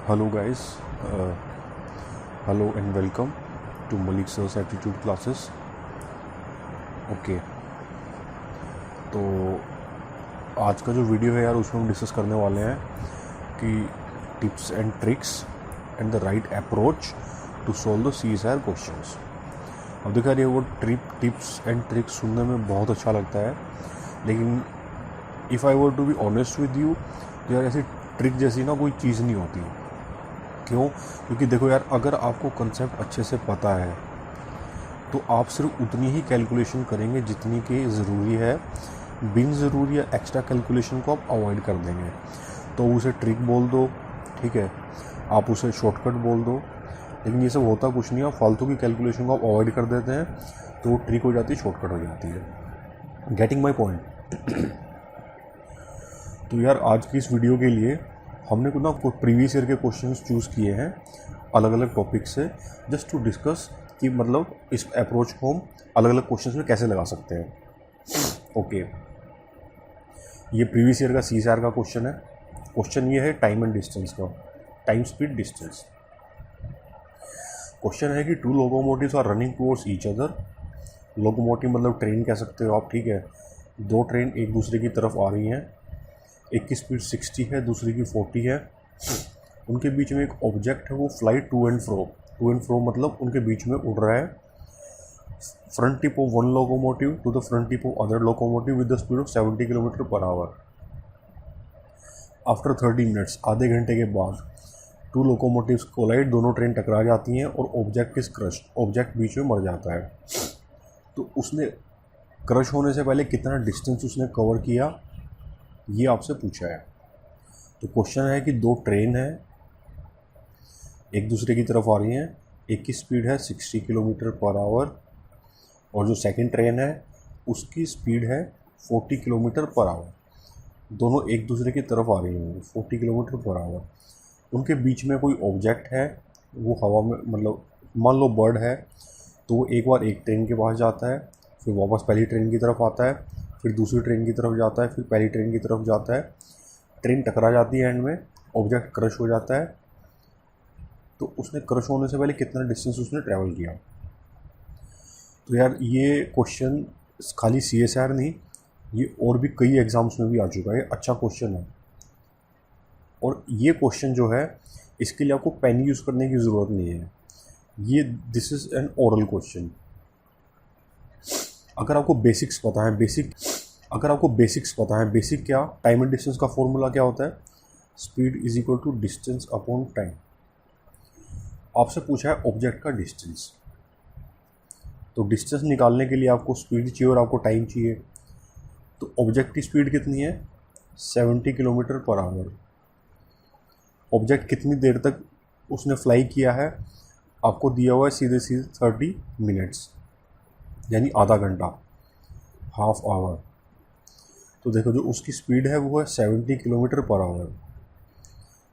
Hello guys, uh, hello and welcome to Malik Sir's Attitude Classes. Okay तो आज का जो वीडियो है यार उसमें हम डिस्कस करने वाले हैं कि tips and tricks and the right approach to solve the CSIR questions. अब देखा ये वो टिप्स एंड ट्रिक्स सुनने में बहुत अच्छा लगता है, लेकिन if I were to be honest with you तो यार ऐसी ट्रिक जैसी ना कोई चीज़ नहीं होती। क्यों? क्योंकि देखो यार, अगर आपको कंसेप्ट अच्छे से पता है तो आप सिर्फ उतनी ही कैलकुलेशन करेंगे जितनी कि ज़रूरी है। बिन ज़रूरी या एक्स्ट्रा कैलकुलेशन को आप अवॉइड कर देंगे। तो उसे ट्रिक बोल दो, ठीक है, आप उसे शॉर्टकट बोल दो, लेकिन ये सब होता कुछ नहीं है। फालतू की कैलकुलेशन को आप अवॉइड कर देते हैं तो ट्रिक हो जाती है, शॉर्टकट हो जाती है। Getting my point. तो यार आज की इस वीडियो के लिए हमने कुछ ना प्रीवियस ईयर के क्वेश्चंस चूज़ किए हैं अलग अलग टॉपिक से, जस्ट टू डिस्कस कि मतलब इस अप्रोच को हम अलग अलग क्वेश्चंस में कैसे लगा सकते हैं। ओके, ये प्रीवियस ईयर का CSIR का क्वेश्चन है। क्वेश्चन ये है टाइम एंड डिस्टेंस का, टाइम स्पीड डिस्टेंस। क्वेश्चन है कि two locomotives are running towards each other. Locomotive मतलब ट्रेन कह सकते हो आप, ठीक है। दो ट्रेन एक दूसरे की तरफ आ रही हैं, एक की स्पीड 60 है, दूसरी की 40 है। उनके बीच में एक ऑब्जेक्ट है, वो फ्लाई टू एंड फ्रो मतलब उनके बीच में उड़ रहा है। Front tip of one locomotive to the front tip of other locomotive with the speed of 70 kilometre per hour. After 30 minutes, आधे घंटे के बाद, टू लोकोमोटिव्स कोलाइड, दोनों ट्रेन टकरा जाती हैं और ऑब्जेक्ट इज क्रश्ड, ऑब्जेक्ट बीच में मर जाता है। तो उसने क्रश होने से पहले कितना डिस्टेंस उसने कवर किया, ये आपसे पूछा है। तो क्वेश्चन है कि दो ट्रेन है, एक दूसरे की तरफ आ रही हैं, एक की स्पीड है 60 किलोमीटर पर आवर और जो सेकंड ट्रेन है उसकी स्पीड है 40 किलोमीटर पर आवर। दोनों एक दूसरे की तरफ आ रही हैं 40 किलोमीटर पर आवर। उनके बीच में कोई ऑब्जेक्ट है, वो हवा में, मतलब मान लो बर्ड है, तो वो एक बार एक ट्रेन के पास जाता है, फिर वापस पहली ट्रेन की तरफ आता है, फिर दूसरी ट्रेन की तरफ जाता है, फिर पहली ट्रेन की तरफ जाता है। ट्रेन टकरा जाती है, एंड में ऑब्जेक्ट क्रश हो जाता है। तो उसने क्रश होने से पहले कितना डिस्टेंस उसने ट्रैवल किया। तो यार ये क्वेश्चन खाली CSIR नहीं, ये और भी कई एग्ज़ाम्स में भी आ चुका है। अच्छा क्वेश्चन है, और ये क्वेश्चन जो है इसके लिए आपको पेन यूज़ करने की ज़रूरत नहीं है। ये this is an oral question. अगर आपको बेसिक्स पता है, बेसिक क्या, टाइम एंड डिस्टेंस का फॉर्मूला क्या होता है, speed is equal to distance upon time. आपसे पूछा है ऑब्जेक्ट का डिस्टेंस, तो डिस्टेंस निकालने के लिए आपको स्पीड चाहिए और आपको टाइम चाहिए। तो ऑब्जेक्ट की स्पीड कितनी है, 70 किलोमीटर पर आवर। ऑब्जेक्ट कितनी देर तक उसने फ्लाई किया है, आपको दिया हुआ है सीधे 30 मिनट्स, यानी आधा घंटा, हाफ आवर। तो देखो जो उसकी स्पीड है वो है 70 किलोमीटर पर आवर,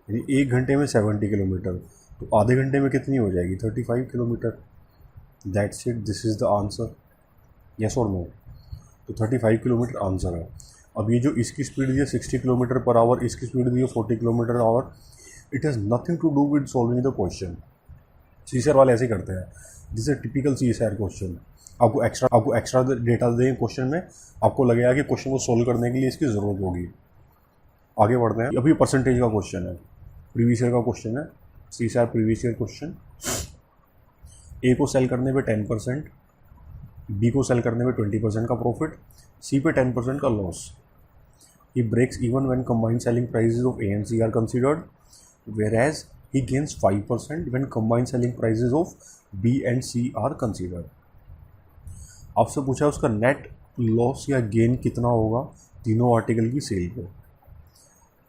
यानी एक घंटे में 70 किलोमीटर। तो आधे घंटे में कितनी हो जाएगी, 35 kilometre. That's it, this is the answer, yes और नो। तो 35 किलोमीटर आंसर है। अब ये जो इसकी स्पीड दी है 60 किलोमीटर पर आवर, इसकी स्पीड दी है 40 kilometre hour, it has nothing to do with solving the question. CSIR वाले ऐसे करते हैं, this is typical CSIR question. आपको एक्स्ट्रा डेटा दें क्वेश्चन में, आपको लगेगा कि क्वेश्चन को सोल्व करने के लिए इसकी ज़रूरत होगी। आगे बढ़ते हैं। अभी परसेंटेज का क्वेश्चन है, प्रीवियस ईयर का क्वेश्चन है, CSIR previous year question. A को सेल करने पे 10%, B को सेल करने पे 20% का प्रॉफिट, C पे 10% का loss. He breaks even when combined selling prices of A and C are considered, whereas he gains 5% when combined selling prices of B and C are considered. आपसे पूछा है उसका नेट लॉस या gain कितना होगा तीनों आर्टिकल की cell पे।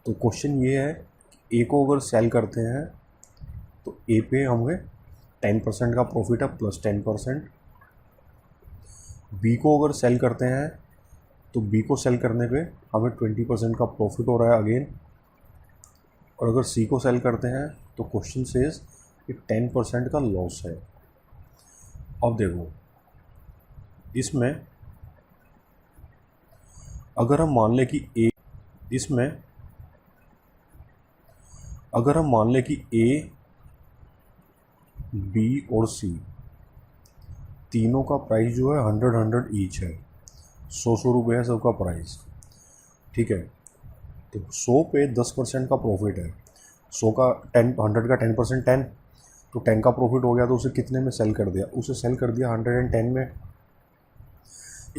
तो क्वेश्चन ये है कि A को अगर सेल करते हैं तो A पे हमें 10% का प्रॉफिट है प्लस 10%। B को अगर सेल करते हैं तो B को सेल करने पे हमें 20% का प्रॉफिट हो रहा है अगेन। और अगर C को सेल करते हैं तो क्वेश्चन सेज कि 10% का लॉस है। अब देखो इसमें अगर हम मान लें कि इसमें अगर हम मान लें कि ए, बी और सी तीनों का प्राइस जो है 100 ईच है, 100 रुपये है सबका प्राइस, ठीक है। तो 100 पे 10% का प्रॉफिट है, 100 का 100 का 10% 10, तो 10 का प्रॉफिट हो गया, तो उसे कितने में सेल कर दिया, उसे सेल कर दिया 110 में।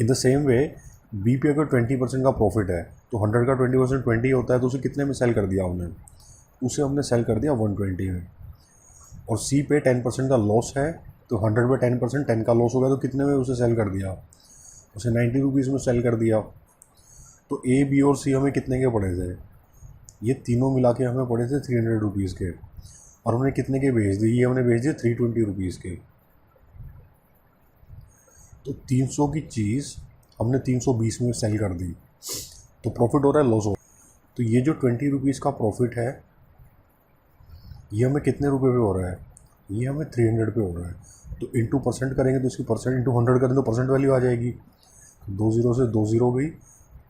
In the same way B पे अगर 20% का प्रॉफिट है तो 100 का 20% 20 होता है, तो उसे कितने में सेल कर दिया हमने, उसे हमने सेल कर दिया 120 में। और सी पे 10% का लॉस है, तो 100 पे 10% 10 का लॉस हो गया, तो कितने में उसे सेल कर दिया, उसे 90 रुपीज़ में सेल कर दिया। तो ए, बी और सी हमें कितने के पड़े थे, ये तीनों मिला के हमें पड़े थे 300 रुपीज़ के, और हमने कितने के भेज दिए, ये हमने भेज दिए 320 रुपीज़ के। तो 300 की चीज़ हमने 320 में सेल कर दी, तो प्रॉफिट हो रहा है, लॉस हो रहा है। तो ये जो 20 रुपीज़ का प्रॉफिट है, ये हमें कितने रुपए पे हो रहा है, ये हमें 300 पे हो रहा है। तो इंटू परसेंट करेंगे तो इसकी परसेंट इंटू 100 करें तो परसेंट वैल्यू आ जाएगी, 2 ज़ीरो से 2 ज़ीरो गई,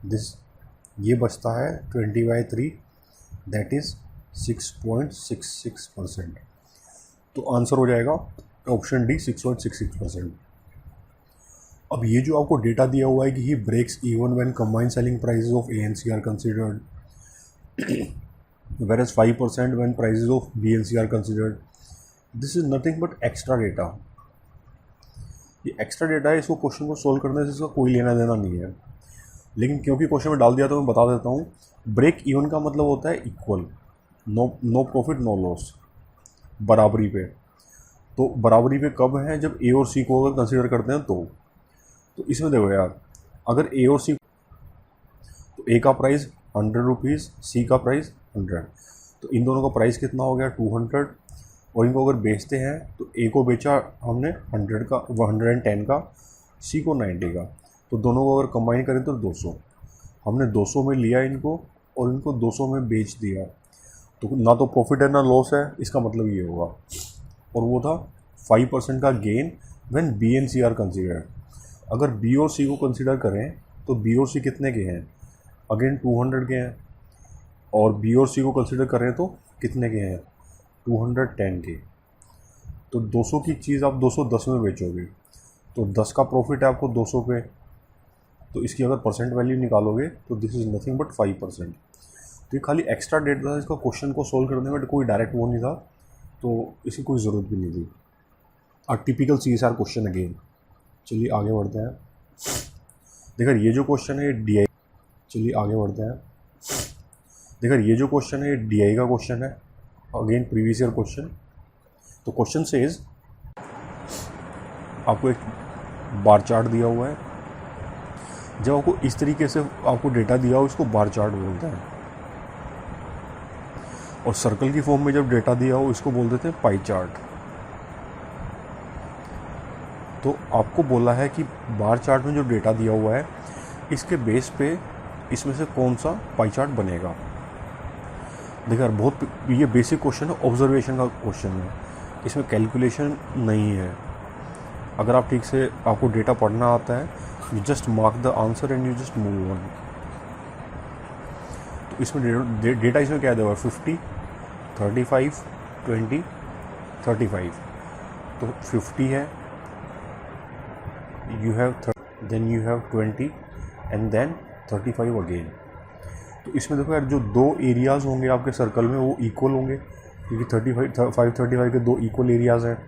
दिस ये बचता है 20/3, दैट इज़ 6.66%। तो आंसर हो जाएगा ऑप्शन डी 6.66%। अब ये जो आपको डेटा दिया हुआ है कि he breaks even when combined selling prices of A and C are considered, whereas 5% when prices of B and C are considered, this is nothing but extra data। ये extra data है, इसको question को solve करने से इसका कोई लेना देना नहीं है, लेकिन क्योंकि क्वेश्चन में डाल दिया तो मैं बता देता हूँ। ब्रेक इवन का मतलब होता है equal, no profit no loss, बराबरी पे। तो बराबरी पे कब है, जब ए और सी को अगर कंसिडर करते हैं तो इसमें देखो यार, अगर ए और सी, तो ए का प्राइस 100 रुपीज़, सी का प्राइस 100, तो इन दोनों का प्राइस कितना हो गया 200, और इनको अगर बेचते हैं तो ए को बेचा हमने 100 का, 110 का, सी को 90 का, तो दोनों को अगर कंबाइन करें तो 200, हमने 200 में लिया इनको और इनको 200 में बेच दिया, तो ना तो प्रॉफिट है ना लॉस है, इसका मतलब ये होगा। और वो था 5% का gain when B and C are considered. अगर बी और सी को कंसिडर करें तो बी और सी कितने के हैं, अगेन 200 के हैं, और बी और सी को कंसिडर करें तो कितने के हैं, 210 के। तो 200 की चीज़ आप 210 में बेचोगे, तो 10 का प्रॉफिट है आपको 200 पे, तो इसकी अगर परसेंट वैल्यू निकालोगे तो दिस इज़ नथिंग बट 5%। तो ये खाली एक्स्ट्रा डेटा था, इसका क्वेश्चन को सोल्व करने में कोई डायरेक्ट वो नहीं था, तो इसकी कोई ज़रूरत भी नहीं थी। और टिपिकल CSR क्वेश्चन अगेन। चलिए आगे बढ़ते हैं। देखिए ये जो क्वेश्चन है DI, चलिए आगे बढ़ते हैं। देखिए ये जो क्वेश्चन है DI का क्वेश्चन है, अगेन प्रीवियस ईयर क्वेश्चन। तो क्वेश्चन सेज, आपको एक बार चार्ट दिया हुआ है, जब आपको इस तरीके से आपको डेटा दिया हो इसको बार चार्ट बोलते हैं, और सर्कल की फॉर्म में जब डेटा दिया हो इसको बोल देते हैं पाई चार्ट। तो आपको बोला है कि बार चार्ट में जो डेटा दिया हुआ है इसके बेस पे इसमें से कौन सा पाई चार्ट बनेगा। देखिए यार बहुत ये बेसिक क्वेश्चन है, ऑब्जर्वेशन का क्वेश्चन है, इसमें कैलकुलेशन नहीं है। अगर आप ठीक से आपको डेटा पढ़ना आता है, you just mark the answer and you just move on. तो इसमें डेटा इसमें क्या दिया हुआ है, 50, 35, 20, 35। तो 50 है, you have then you have 20 and then 35 again. तो इसमें देखो यार जो दो एरियाज़ होंगे आपके सर्कल में वो इक्वल होंगे, क्योंकि 35 के दो इक्वल एरियाज़ हैं।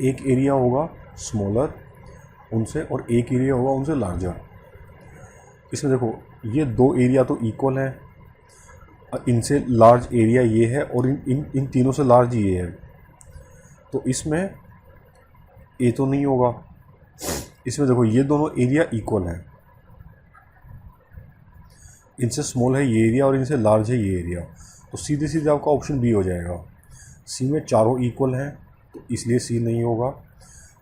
एक एरिया होगा स्मॉलर उनसे और एक एरिया होगा उनसे लार्जर। इसमें देखो ये दो एरिया तो इक्वल हैं, इनसे लार्ज एरिया ये है और इन तीनों से लार्ज ये है, तो इसमें ए तो नहीं होगा। इसमें देखो ये दोनों एरिया इक्वल हैं, इनसे स्मॉल है ये एरिया और इनसे लार्ज है ये एरिया, तो सीधे सीधे आपका ऑप्शन बी हो जाएगा। सी में चारों इक्वल हैं तो इसलिए सी नहीं होगा।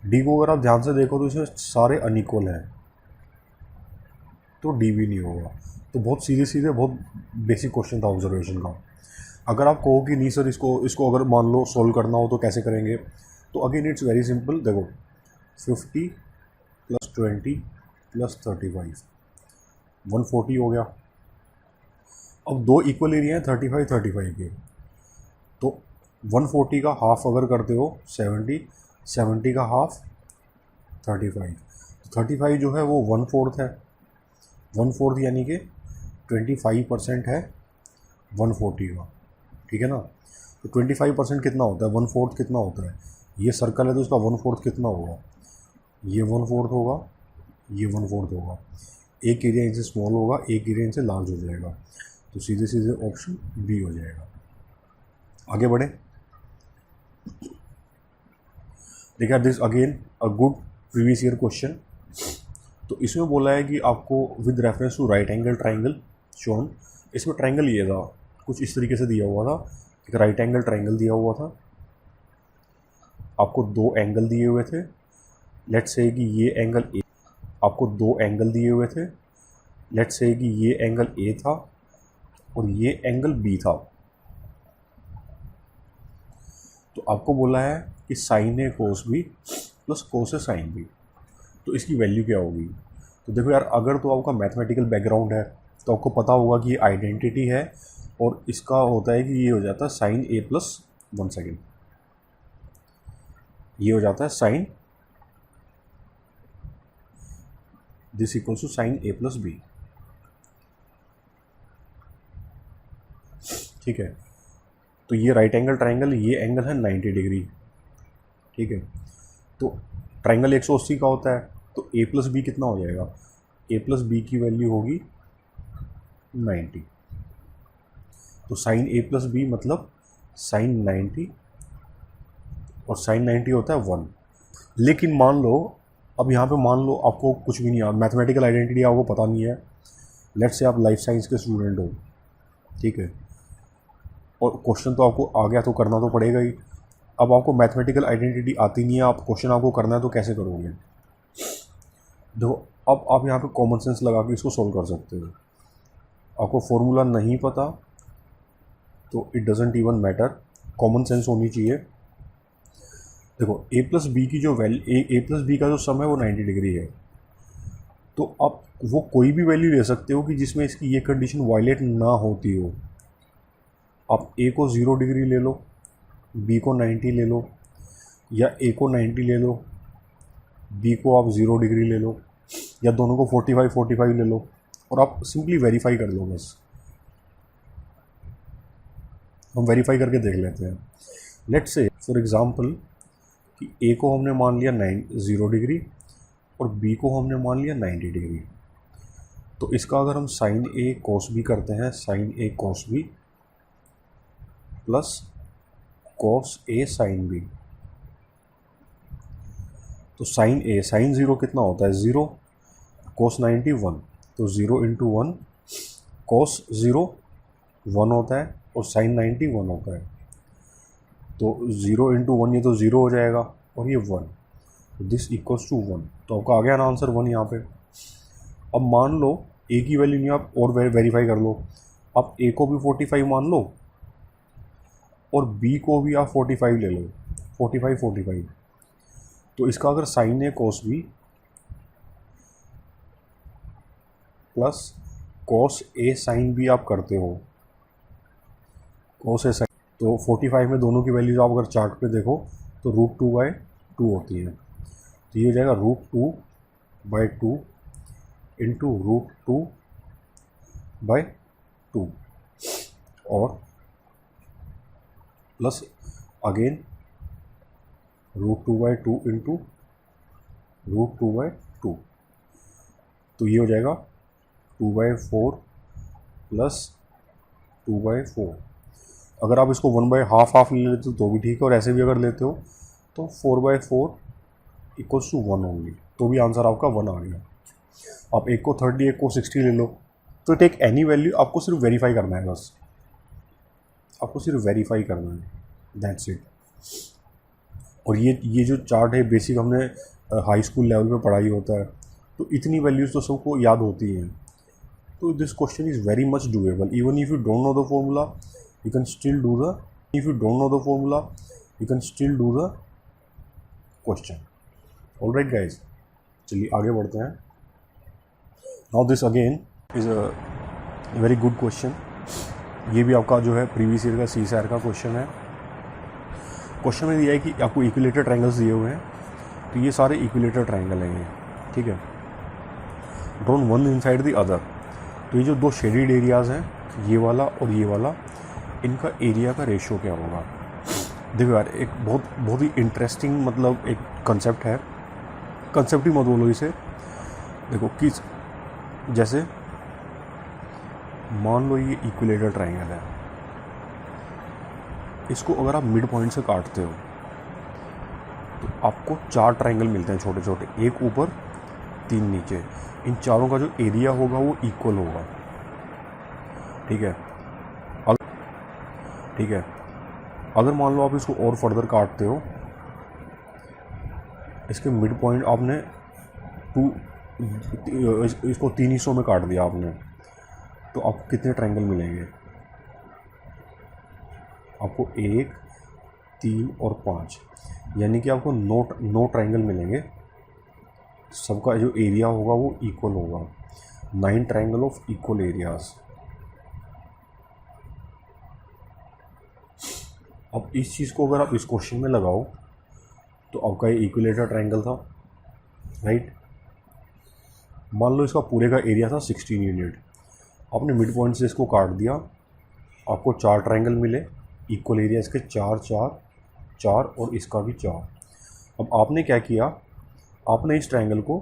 डी को अगर आप ध्यान से देखो तो इसमें सारे अनइक्वल हैं, तो डी भी नहीं होगा। तो बहुत सीधे बहुत बेसिक क्वेश्चन था ऑब्जर्वेशन का। अगर आप कहो कि नहीं सर इसको अगर मान लो सोल्व करना हो तो कैसे करेंगे, तो अगेन इट्स वेरी सिंपल। देखो 50 + 20 + 35 140 हो गया। अब दो इक्वल एरिया हैं 35 के, तो 140 का हाफ अगर करते हो 70, 70 का हाफ 35, तो 35 जो है वो 1/4 है, 1/4 यानी कि 25% है 140 का, ठीक है ना। तो 25% कितना होता है, 1/4 कितना होता है, ये सर्कल है तो इसका 1/4 कितना होगा, ये 1/4 होगा, ये 1/4 होगा। एक एरिया इनसे स्मॉल होगा, एक एरिया इनसे लार्ज हो जाएगा, तो सीधे सीधे ऑप्शन बी हो जाएगा। आगे बढ़े, देखिए this again a good previous year question. तो इसमें बोला है कि आपको with reference to right angle triangle shown, इसमें ट्राइंगल ये था, कुछ इस तरीके से दिया हुआ था, एक राइट एंगल ट्राइंगल दिया हुआ था, आपको दो एंगल दिए हुए थे, लेट्स से कि ये एंगल ए, आपको दो एंगल दिए हुए थे, लेट्स से कि ये एंगल ए था और ये एंगल बी था। तो आपको बोला है कि साइन ए कोस बी प्लस कोस ए साइन बी, तो इसकी वैल्यू क्या होगी। तो देखो यार, अगर तो आपका मैथमेटिकल बैकग्राउंड है तो आपको पता होगा कि ये आइडेंटिटी है, और इसका होता है कि ये हो जाता है साइन ए प्लस 1 सेकेंड, ये हो जाता है sine this equals to sine A plus B, ठीक है। तो ये राइट एंगल ट्राइंगल, ये एंगल है 90 डिग्री, ठीक है। तो ट्राइंगल 180 का होता है, तो ए प्लस बी कितना हो जाएगा, ए प्लस बी की वैल्यू होगी 90, तो साइन ए प्लस बी मतलब साइन 90, और साइन 90 होता है 1। लेकिन मान लो, अब यहाँ पे मान लो आपको कुछ भी नहीं आ, मैथमेटिकल आइडेंटिटी आपको पता नहीं है, लेट्स से आप लाइफ साइंस के स्टूडेंट हो, ठीक है, और क्वेश्चन तो आपको आ गया तो करना तो पड़ेगा ही। अब आपको मैथमेटिकल आइडेंटिटी आती नहीं है, आप क्वेश्चन आपको करना है तो कैसे करोगे। देखो, अब आप यहाँ पे कॉमन सेंस लगा के इसको सॉल्व कर सकते हो। आपको फॉर्मूला नहीं पता तो it doesn't even matter, common sense होनी चाहिए। देखो, ए प्लस बी की जो वैल्यू, ए प्लस बी का जो सम है वो 90 डिग्री है, तो आप वो कोई भी वैल्यू ले सकते हो कि जिसमें इसकी ये कंडीशन वायलेट ना होती हो। आप ए को 0 डिग्री ले लो, बी को 90 ले लो, या ए को 90 ले लो, बी को आप 0 डिग्री ले लो, या दोनों को 45 ले लो, और आप सिंपली वेरीफाई कर लो। बस हम वेरीफाई करके देख लेते हैं। लेट्स से फॉर एग्जांपल कि ए को हमने मान लिया 0 डिग्री और बी को हमने मान लिया 90 डिग्री। तो इसका अगर हम साइन ए कॉस बी करते हैं, sign A cos B plus cos A sine B, तो साइन ए, साइन 0 कितना होता है 0, कॉस 90 1, तो 0 इंटू 1, कॉस 0 1 होता है और साइन 90 1 होता है, तो 0 इंटू 1 ये तो 0 हो जाएगा और ये 1, तो दिस इक्वल्स टू 1। तो आपका आ गया ना आंसर 1 यहाँ पे। अब मान लो ए की वैल्यू नहीं, आप और वेरीफाई कर लो। आप ए को भी 45 मान लो और बी को भी आप 45 ले लो, 45। तो इसका अगर sign A cos B plus cos A sine B आप करते हो, कॉस ए साइन, तो 45 में दोनों की वैल्यूज आप अगर चार्ट पे देखो तो √2/2 होती है, तो ये हो जाएगा √2/2 इंटू √2/2 और प्लस अगेन √2/2 इंटू √2/2, तो ये हो जाएगा 2/4 प्लस 2/4। अगर आप इसको 1/2 ले लेते हो तो भी ठीक है, और ऐसे भी अगर लेते हो तो 4/4 इक्वल्स टू 1 होंगी, तो भी आंसर आपका 1 आ गया। आप एक को 30, एक को 60 ले लो, तो टेक एनी वैल्यू, आपको सिर्फ वेरीफाई करना है, बस आपको सिर्फ वेरीफाई करना है, दैट्स इट। और ये जो चार्ट है बेसिक हमने हाई स्कूल लेवल पे पढ़ाई होता है, तो इतनी वैल्यूज़ तो सबको याद होती हैं। तो this question is very much doable, even if you don't know the formula you can still do the, if you don't know the formula you can still do the question. All right guys, चलिए आगे बढ़ते हैं। Now this again is a very good question. ये भी आपका जो है previous year का CSIR का क्वेश्चन है। क्वेश्चन में दिया है कि आपको इक्विलेटर ट्रायंगल्स दिए हुए हैं, तो ये सारे इक्विलेटर ट्रायंगल हैं ये, ठीक है। Drawn one inside the other, तो ये जो दो शेडेड एरियाज़ हैं, ये वाला और ये वाला, इनका एरिया का रेशियो क्या होगा। देखो यार, एक बहुत ही इंटरेस्टिंग मतलब एक कंसेप्ट है, कंसेप्ट ही मत बोलो इसे। देखो कि जैसे मान लो ये इक्विलेटर ट्रायंगल है, इसको अगर आप मिड पॉइंट से काटते हो तो आपको 4 ट्रायंगल मिलते हैं छोटे छोटे, एक ऊपर 3 नीचे। इन चारों का जो एरिया होगा वो इक्वल होगा, ठीक है। अगर मान लो आप इसको और फर्दर काटते हो, इसके मिड पॉइंट आपने इसको 3 हिस्सों में काट दिया आपने, तो आपको कितने ट्रायंगल मिलेंगे। आपको 1, 3 और 5, यानी कि आपको 9 ट्रायंगल मिलेंगे। सबका जो एरिया होगा वो इक्वल होगा, 9 ट्रायंगल ऑफ इक्वल एरियाज। अब इस चीज़ को अगर आप इस क्वेश्चन में लगाओ तो आपका ये इक्विलेटर ट्रायंगल था, राइट। मान लो इसका पूरे का एरिया था 16 यूनिट, आपने मिड पॉइंट से इसको काट दिया, आपको 4 ट्रायंगल मिले, इक्वल एरिया इसके 4, 4, 4 और इसका भी 4। अब आपने क्या किया, आपने इस ट्रायंगल को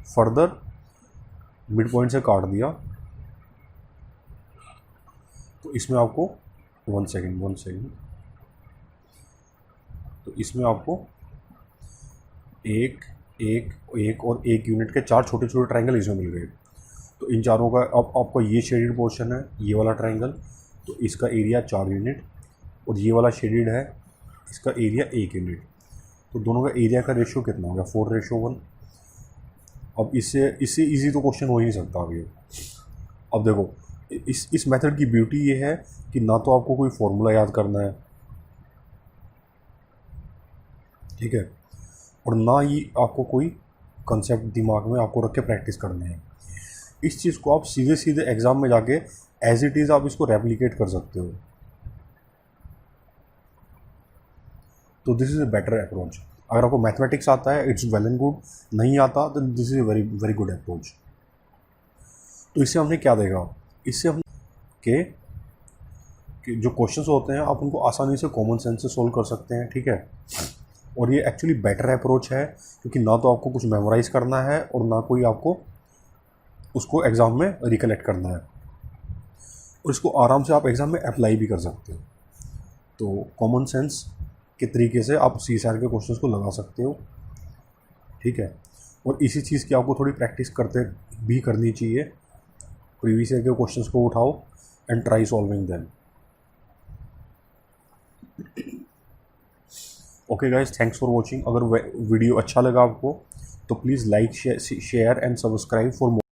फर्दर मिड पॉइंट से काट दिया, तो इसमें आपको 1 सेकेंड, तो इसमें आपको एक और 1 यूनिट के 4 छोटे छोटे ट्रायंगल इसमें मिल गए। तो इन चारों का अब आपका ये शेडेड पोर्शन है, ये वाला ट्रायंगल, तो इसका एरिया 4 यूनिट, और ये वाला शेडेड है, इसका एरिया 1 यूनिट। तो दोनों का एरिया का रेशियो कितना हो गया, 4:1। अब इससे इजी तो क्वेश्चन हो ही नहीं सकता अभी। अब देखो, इस मेथड की ब्यूटी ये है कि ना तो आपको कोई फॉर्मूला याद करना है, ठीक है, और ना ही आपको कोई कंसेप्ट दिमाग में आपको रख के प्रैक्टिस करने हैं। इस चीज़ को आप सीधे सीधे एग्ज़ाम में जाके एज इट इज़ आप इसको रेप्लिकेट कर सकते हो। तो this is a better approach. अगर आपको मैथमेटिक्स आता है इट्स वेल एंड गुड, नहीं आता तो this is a very very good approach. तो इससे हमने क्या देखा, इससे हम कि जो क्वेश्चंस होते हैं आप उनको आसानी से कॉमन सेंस से सोल्व कर सकते हैं, ठीक है। और ये एक्चुअली बेटर अप्रोच है, क्योंकि ना तो आपको कुछ मेमोराइज करना है और ना कोई आपको उसको एग्ज़ाम में रिकलेक्ट करना है, और इसको आराम से आप एग्ज़ाम में अप्लाई भी कर सकते हो। तो कॉमन सेंस के तरीके से आप CSIR के क्वेश्चंस को लगा सकते हो, ठीक है। और इसी चीज़ की आपको थोड़ी प्रैक्टिस करते भी करनी चाहिए। प्रीवियस ईयर के क्वेश्चंस को उठाओ and try solving them. Okay guys, thanks for watching. अगर वीडियो अच्छा लगा आपको तो please like, share and subscribe for more.